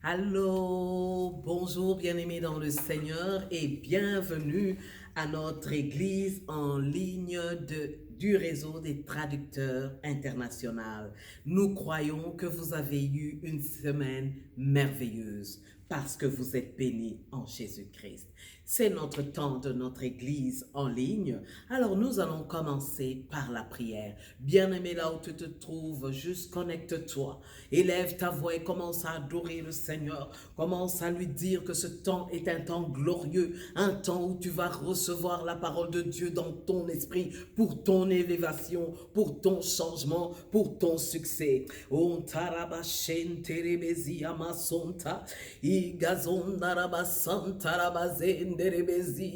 Allô, bonjour bien-aimés dans le Seigneur et bienvenue à notre église en ligne du réseau des traducteurs internationaux. Nous croyons que vous avez eu une semaine merveilleuse parce que vous êtes bénis en Jésus-Christ. C'est notre temps de notre église en ligne. Alors nous allons commencer par la prière. Bien-aimé, là où tu te trouves, juste connecte-toi. Élève ta voix et commence à adorer le Seigneur. Commence à lui dire que ce temps est un temps glorieux, un temps où tu vas recevoir la parole de Dieu dans ton esprit pour ton élévation, pour ton changement, pour ton succès. On taraba shenterebezi amasonta, igazondaraba santaraba zenderebezi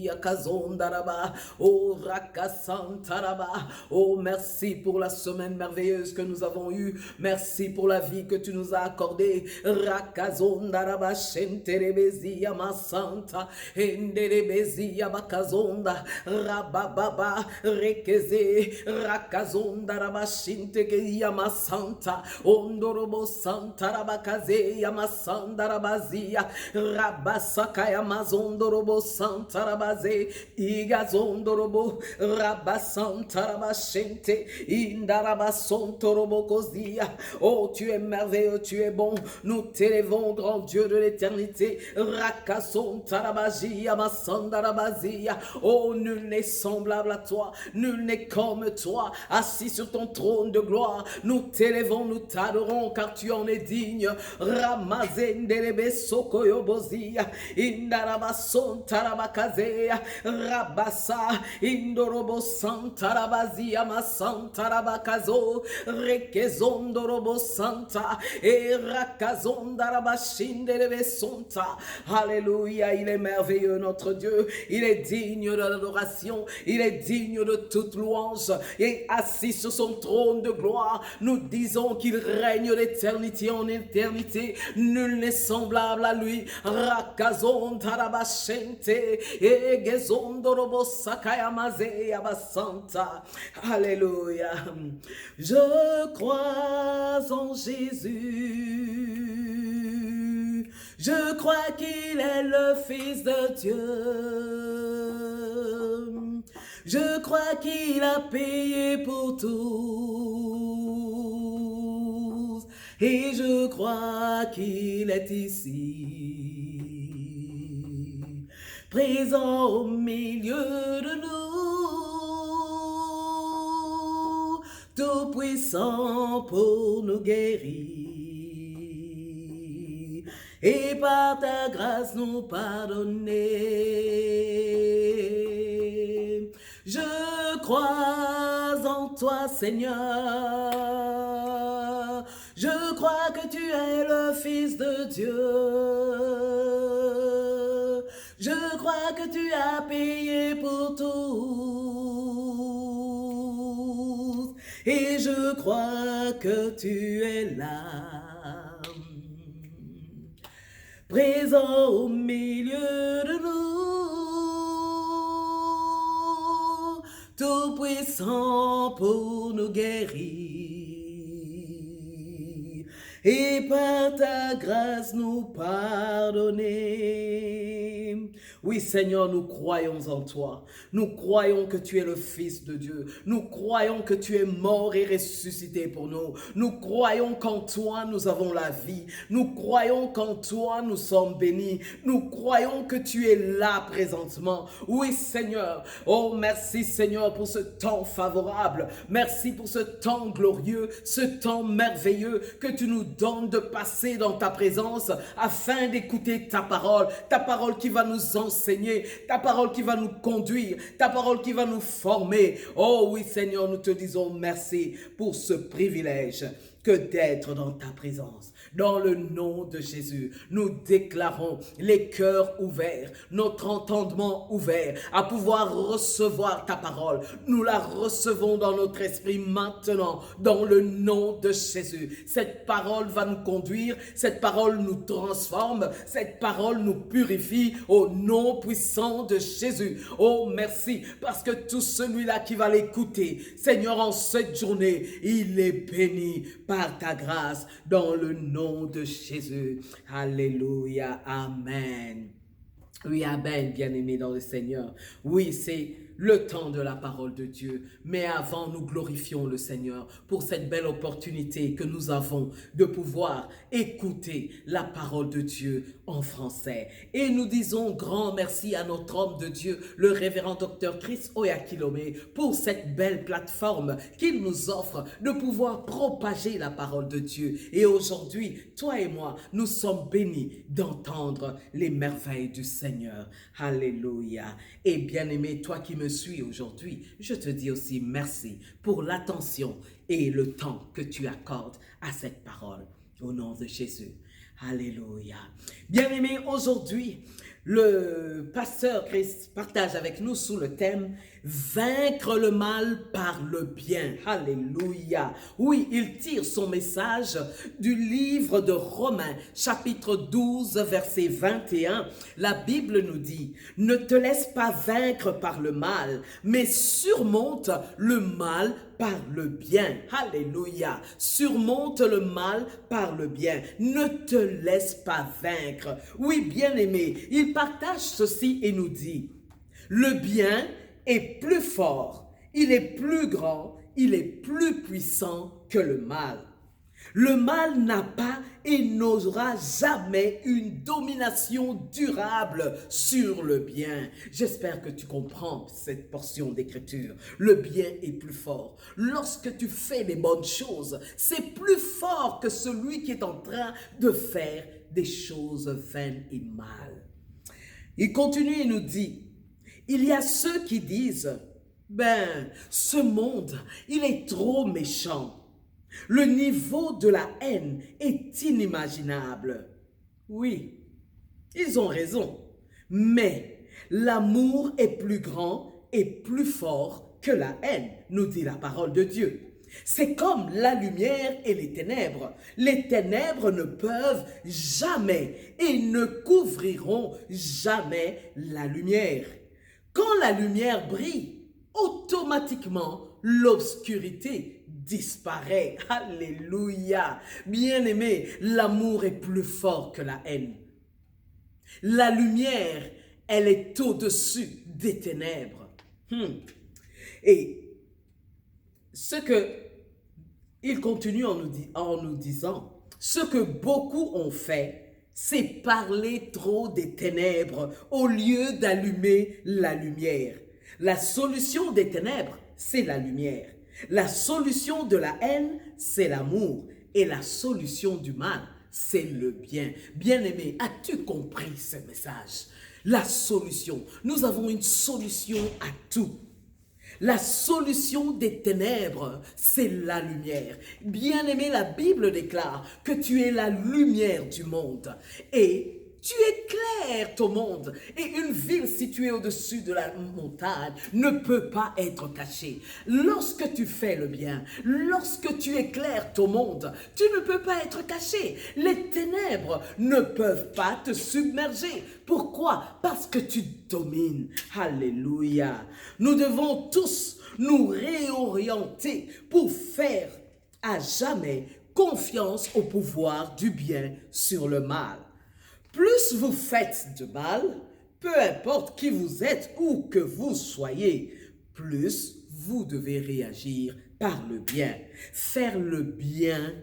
akazondaraba, oh rakasantaraba. Oh, merci pour la semaine merveilleuse que nous avons eue. Merci pour la vie que tu nous as accordée. Rakazonda rabashenterebezi amasanta enderebezi abakazonda rabababa rekeze rakazonda rabashinteke yamasanta ondorobo santa rabakaze yamasanda rabazia rabasaka yamazondorobo santa rabaze igazondorobo rabasanta rabashente indarabasontorobocozia. Oh, tu es merveilleux, tu es bon. Nous t'élèvons, grand Dieu de l'éternité. Rakasontarabajia masandarabazia. Oh, nul n'est semblable à toi, nul n'est comme toi, assis sur ton trône de gloire. Nous t'élèvons, nous t'adorons, car tu en es digne. Ramazendelebe sokoyobozia indarabasontarabakazea rabasa indorobo santarabazia masantarabakazo rekezondorobo santa e rakazondarabashindelebe sonta. Alléluia, il est merveilleux notre Dieu, il est digne de l'adoration, il est digne de toute louange et assis sur son trône de gloire, nous disons qu'il règne d'éternité en éternité, nul n'est semblable à lui. Rakazondarabashente e gezondorobo sakayamaze abasanta. Alléluia. Je crois en Jésus. Je crois qu'il est le Fils de Dieu. Je crois qu'il a payé pour tous. Et je crois qu'il est ici, présent au milieu de nous, tout puissant pour nous guérir et par ta grâce nous pardonner. Je crois en toi, Seigneur. Je crois que tu es le Fils de Dieu. Je crois que tu as payé pour tous. Et je crois que tu es là, présent au milieu de nous, tout puissant pour nous guérir et par ta grâce nous pardonner. Oui, Seigneur, nous croyons en toi. Nous croyons que tu es le Fils de Dieu. Nous croyons que tu es mort et ressuscité pour nous. Nous croyons qu'en toi, nous avons la vie. Nous croyons qu'en toi, nous sommes bénis. Nous croyons que tu es là présentement. Oui, Seigneur. Oh, merci, Seigneur, pour ce temps favorable. Merci pour ce temps glorieux, ce temps merveilleux que tu nous donnes de passer dans ta présence afin d'écouter ta parole qui va nous enseigner, ta parole qui va nous conduire, ta parole qui va nous former. Oh oui, Seigneur, nous te disons merci pour ce privilège que d'être dans ta présence. Dans le nom de Jésus, nous déclarons les cœurs ouverts, notre entendement ouvert à pouvoir recevoir ta parole. Nous la recevons dans notre esprit maintenant, dans le nom de Jésus. Cette parole va nous conduire, cette parole nous transforme, cette parole nous purifie au nom puissant de Jésus. Oh, merci, parce que tout celui-là qui va l'écouter, Seigneur, en cette journée, il est béni par ta grâce, dans le nom nom de Jésus. Alléluia, amen. Oui, amen, bien-aimés dans le Seigneur. Oui, c'est le temps de la parole de Dieu. Mais avant, nous glorifions le Seigneur pour cette belle opportunité que nous avons de pouvoir écouter la parole de Dieu en français. Et nous disons grand merci à notre homme de Dieu, le révérend docteur Chris Oyakhilome, pour cette belle plateforme qu'il nous offre de pouvoir propager la parole de Dieu. Et aujourd'hui, toi et moi, nous sommes bénis d'entendre les merveilles du Seigneur. Alléluia. Et bien-aimé, toi qui me suis aujourd'hui, je te dis aussi merci pour l'attention et le temps que tu accordes à cette parole. Au nom de Jésus. Alléluia. Bien-aimé, aujourd'hui, le pasteur Christ partage avec nous sous le thème « Vaincre le mal par le bien ». Alléluia. Oui, il tire son message du livre de Romains, chapitre 12, verset 21. La Bible nous dit « Ne te laisse pas vaincre par le mal, mais surmonte le mal par le bien. » Alléluia. Surmonte le mal par le bien. Ne te laisse pas vaincre. Oui, bien-aimé, il partage ceci et nous dit, le bien est plus fort, il est plus grand, il est plus puissant que le mal. Le mal n'a pas et n'aura jamais une domination durable sur le bien. J'espère que tu comprends cette portion d'écriture. Le bien est plus fort. Lorsque tu fais les bonnes choses, c'est plus fort que celui qui est en train de faire des choses vaines et mal. Il continue et nous dit, il y a ceux qui disent, ce monde, il est trop méchant. Le niveau de la haine est inimaginable. Oui, ils ont raison. Mais l'amour est plus grand et plus fort que la haine, nous dit la parole de Dieu. C'est comme la lumière et les ténèbres. Les ténèbres ne peuvent jamais et ne couvriront jamais la lumière. Quand la lumière brille, automatiquement, l'obscurité disparaît. Alléluia. Bien-aimé, l'amour est plus fort que la haine. La lumière, elle est au-dessus des ténèbres. Et ce que il continue en nous disant, ce que beaucoup ont fait, c'est parler trop des ténèbres au lieu d'allumer la lumière. La solution des ténèbres, c'est la lumière. La solution de la haine, c'est l'amour. Et la solution du mal, c'est le bien. Bien-aimé, as-tu compris ce message? La solution. Nous avons une solution à tout. La solution des ténèbres, c'est la lumière. Bien-aimé, la Bible déclare que tu es la lumière du monde. Et tu éclaires ton monde. Et une ville située au-dessus de la montagne ne peut pas être cachée. Lorsque tu fais le bien, lorsque tu éclaires ton monde, tu ne peux pas être caché. Les ténèbres ne peuvent pas te submerger. Pourquoi? Parce que tu domines. Alléluia. Nous devons tous nous réorienter pour faire à jamais confiance au pouvoir du bien sur le mal. Plus vous faites de mal, peu importe qui vous êtes ou que vous soyez, plus vous devez réagir par le bien. Faire le bien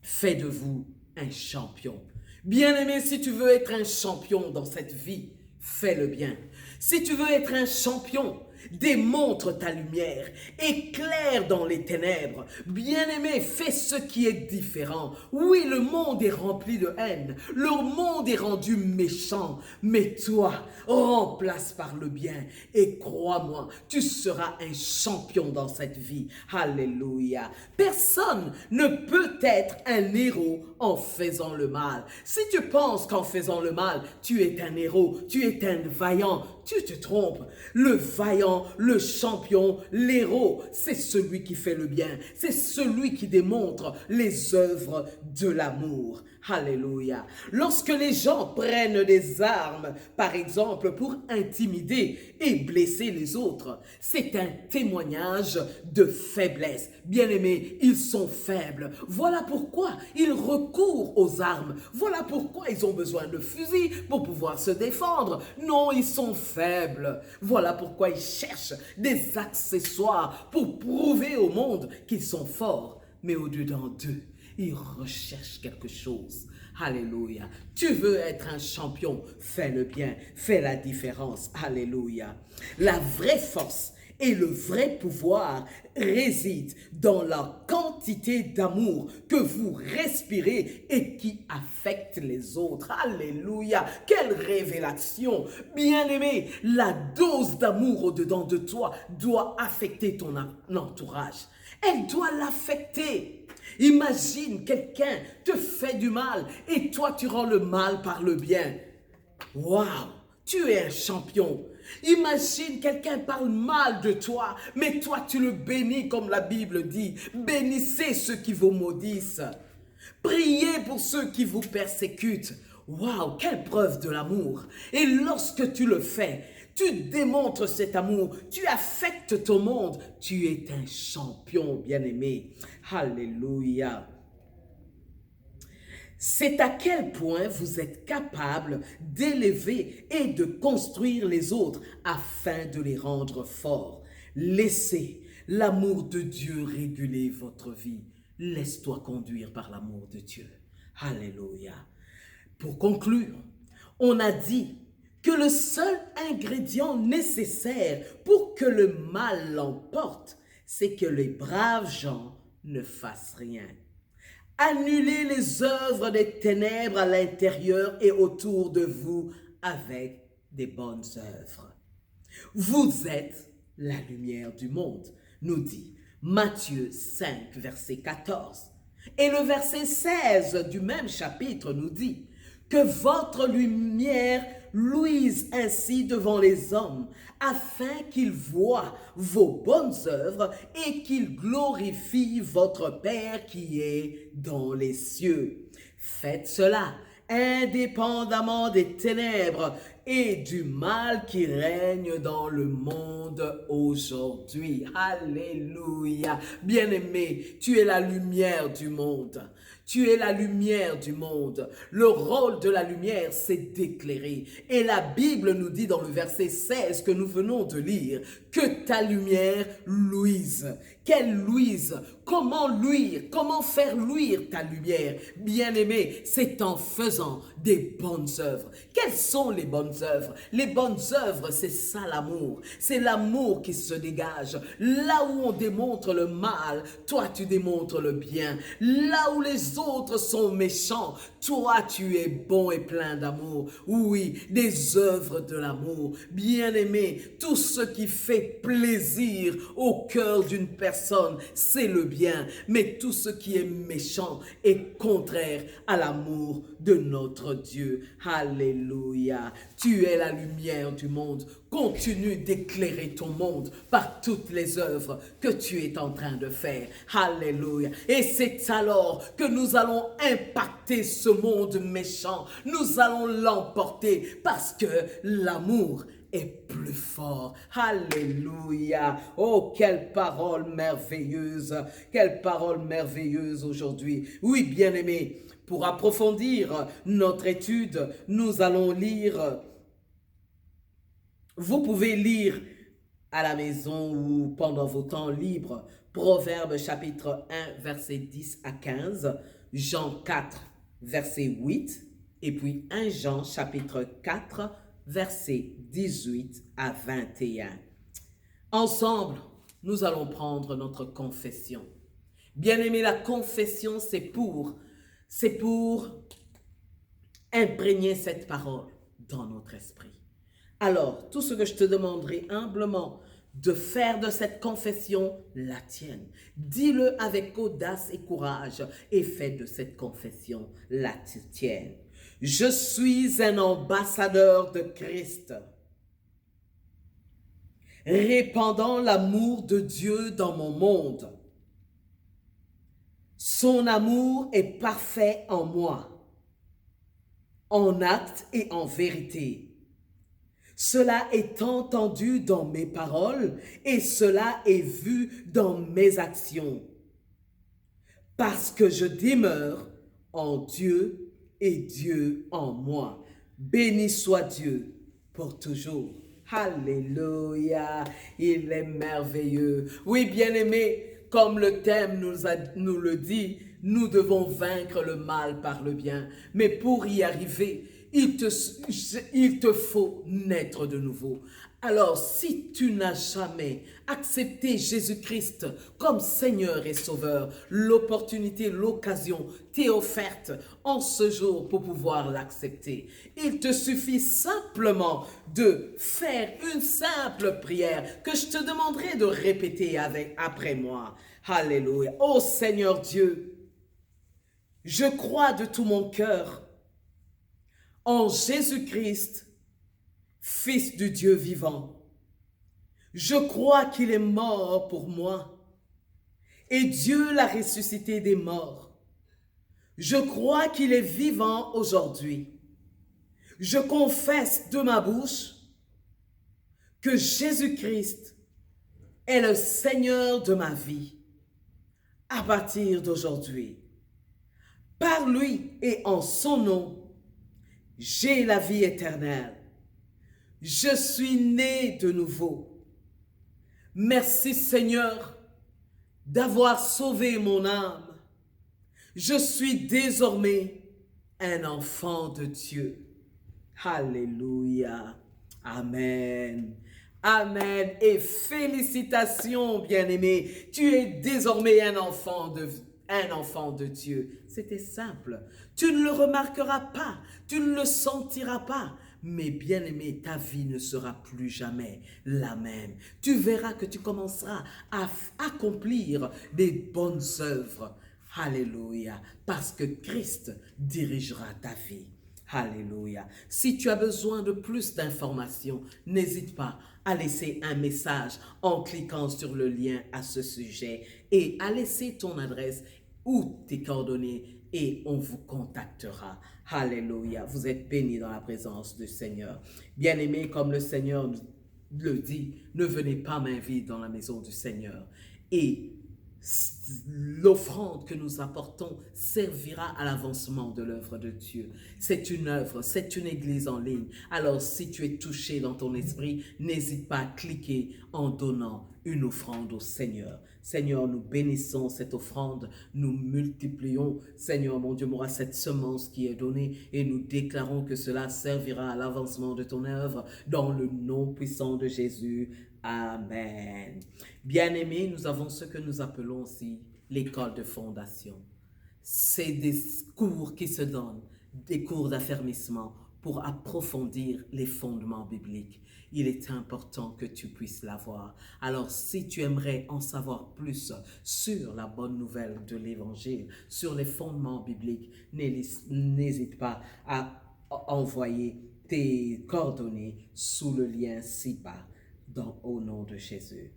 fait de vous un champion. Bien-aimé, si tu veux être un champion dans cette vie, fais le bien. Si tu veux être un champion, démontre ta lumière, éclaire dans les ténèbres. Bien-aimé, fais ce qui est différent. Oui, le monde est rempli de haine, le monde est rendu méchant, mais toi, remplace par le bien et crois-moi, tu seras un champion dans cette vie. Alléluia. Personne ne peut être un héros en faisant le mal. Si tu penses qu'en faisant le mal, tu es un héros, tu es un vaillant, tu te trompes. Le vaillant, le champion, l'héros, c'est celui qui fait le bien. C'est celui qui démontre les œuvres de l'amour. Alléluia. Lorsque les gens prennent des armes, par exemple, pour intimider et blesser les autres, c'est un témoignage de faiblesse. Bien-aimés, ils sont faibles. Voilà pourquoi ils recourent aux armes. Voilà pourquoi ils ont besoin de fusils pour pouvoir se défendre. Non, ils sont faibles. Voilà pourquoi ils cherchent des accessoires pour prouver au monde qu'ils sont forts. Mais au-dedans d'eux, ils recherchent quelque chose. Alléluia. Tu veux être un champion, fais le bien, fais la différence. Alléluia. La vraie force et le vrai pouvoir résident dans la quantité d'amour que vous respirez et qui affecte les autres. Alléluia. Quelle révélation. Bien-aimé, la dose d'amour au-dedans de toi doit affecter ton entourage. Elle doit l'affecter. Imagine quelqu'un te fait du mal et toi tu rends le mal par le bien. Waouh, tu es un champion. Imagine quelqu'un parle mal de toi, mais toi tu le bénis comme la Bible dit. Bénissez ceux qui vous maudissent. Priez pour ceux qui vous persécutent. Waouh, quelle preuve de l'amour. Et lorsque tu le fais, tu démontres cet amour, tu affectes ton monde, tu es un champion, bien-aimé. Alléluia. C'est à quel point vous êtes capable d'élever et de construire les autres afin de les rendre forts. Laissez l'amour de Dieu réguler votre vie. Laisse-toi conduire par l'amour de Dieu. Alléluia. Pour conclure, on a dit que le seul ingrédient nécessaire pour que le mal l'emporte, c'est que les braves gens ne fassent rien. Annulez les œuvres des ténèbres à l'intérieur et autour de vous avec des bonnes œuvres. Vous êtes la lumière du monde, nous dit Matthieu 5, verset 14. Et le verset 16 du même chapitre nous dit que votre lumière luise ainsi devant les hommes, afin qu'ils voient vos bonnes œuvres et qu'ils glorifient votre Père qui est dans les cieux. Faites cela indépendamment des ténèbres et du mal qui règne dans le monde aujourd'hui. Alléluia. Bien-aimé, tu es la lumière du monde. Tu es la lumière du monde. Le rôle de la lumière, c'est d'éclairer. Et la Bible nous dit dans le verset 16 que nous venons de lire, que ta lumière luise. Qu'elle luise. Comment luire? Comment faire luire ta lumière? Bien-aimé, c'est en faisant des bonnes œuvres. Quelles sont les bonnes œuvres? Les bonnes œuvres, c'est ça l'amour. C'est l'amour qui se dégage. Là où on démontre le mal, toi tu démontres le bien. Là où les autres sont méchants, toi tu es bon et plein d'amour. Oui, des œuvres de l'amour. Bien-aimé, tout ce qui fait plaisir au cœur d'une personne, c'est le bien. Mais tout ce qui est méchant est contraire à l'amour de notre Dieu. Alléluia. Tu es la lumière du monde. Continue d'éclairer ton monde par toutes les œuvres que tu es en train de faire. Alléluia. Et c'est alors que nous allons impacter ce monde méchant. Nous allons l'emporter parce que l'amour est plus fort. Alléluia. Oh, quelle parole merveilleuse. Quelle parole merveilleuse aujourd'hui. Oui, bien-aimés, pour approfondir notre étude, nous allons lire. Vous pouvez lire à la maison ou pendant vos temps libres, Proverbes chapitre 1, verset 10 à 15, Jean 4, verset 8, et puis 1 Jean chapitre 4, verset 18 à 21. Ensemble, nous allons prendre notre confession. Bien-aimé, la confession, c'est pour imprégner cette parole dans notre esprit. Alors, tout ce que je te demanderai humblement, de faire de cette confession la tienne. Dis-le avec audace et courage et fais de cette confession la tienne. Je suis un ambassadeur de Christ, répandant l'amour de Dieu dans mon monde. Son amour est parfait en moi. en acte et en vérité. Cela est entendu dans mes paroles et cela est vu dans mes actions. Parce que je demeure en Dieu et Dieu en moi. Béni soit Dieu pour toujours. Alléluia, il est merveilleux. Oui, bien-aimé, comme le thème nous le dit, nous devons vaincre le mal par le bien. Mais pour y arriver, il te faut naître de nouveau. Alors, si tu n'as jamais accepté Jésus-Christ comme Seigneur et Sauveur, l'opportunité, l'occasion t'est offerte en ce jour pour pouvoir l'accepter. Il te suffit simplement de faire une simple prière que je te demanderai de répéter après moi. Alléluia. Ô Seigneur Dieu, je crois de tout mon cœur en Jésus-Christ, Fils du Dieu vivant. Je crois qu'il est mort pour moi et Dieu l'a ressuscité des morts. Je crois qu'il est vivant aujourd'hui. Je confesse de ma bouche que Jésus-Christ est le Seigneur de ma vie à partir d'aujourd'hui. Par lui et en son nom, j'ai la vie éternelle. Je suis né de nouveau. Merci Seigneur d'avoir sauvé mon âme. Je suis désormais un enfant de Dieu. Alléluia. Amen. Amen. Et félicitations, bien-aimé. Tu es désormais un enfant de Dieu. C'était simple. Tu ne le remarqueras pas. Tu ne le sentiras pas. Mais bien-aimé, ta vie ne sera plus jamais la même. Tu verras que tu commenceras à accomplir des bonnes œuvres. Alléluia. Parce que Christ dirigera ta vie. Alléluia. Si tu as besoin de plus d'informations, n'hésite pas à laisser un message en cliquant sur le lien à ce sujet et à laisser ton adresse ou tes coordonnées et on vous contactera. Alléluia. Vous êtes bénis dans la présence du Seigneur. Bien-aimés, comme le Seigneur le dit, ne venez pas main vide dans la maison du Seigneur. Et l'offrande que nous apportons servira à l'avancement de l'œuvre de Dieu. C'est une œuvre, c'est une église en ligne. Alors, si tu es touché dans ton esprit, n'hésite pas à cliquer en donnant une offrande au Seigneur. Seigneur, nous bénissons cette offrande, nous multiplions, Seigneur mon Dieu, moi, cette semence qui est donnée et nous déclarons que cela servira à l'avancement de ton œuvre dans le nom puissant de Jésus. Amen. Bien-aimés, nous avons ce que nous appelons aussi l'école de fondation. C'est des cours qui se donnent, des cours d'affermissement pour approfondir les fondements bibliques. Il est important que tu puisses l'avoir. Alors, si tu aimerais en savoir plus sur la bonne nouvelle de l'Évangile, sur les fondements bibliques, n'hésite pas à envoyer tes coordonnées sous le lien ci-bas, au nom de Jésus.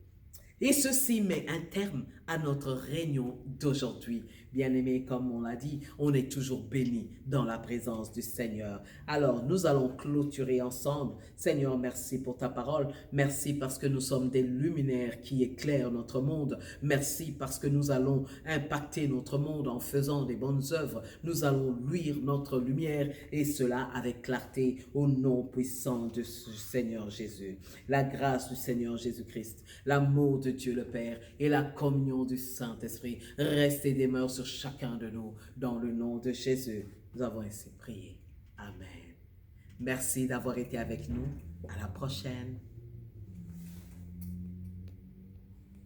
Et ceci met un terme à notre réunion d'aujourd'hui. Bien-aimés, comme on l'a dit, on est toujours bénis dans la présence du Seigneur. Alors, nous allons clôturer ensemble. Seigneur, merci pour ta parole. Merci parce que nous sommes des luminaires qui éclairent notre monde. Merci parce que nous allons impacter notre monde en faisant des bonnes œuvres. Nous allons luire notre lumière et cela avec clarté au nom puissant du Seigneur Jésus. La grâce du Seigneur Jésus-Christ, l'amour de Dieu le Père et la communion du Saint-Esprit reste et demeure sur chacun de nous. Dans le nom de Jésus, nous avons ainsi prié. Amen. Merci d'avoir été avec nous. À la prochaine.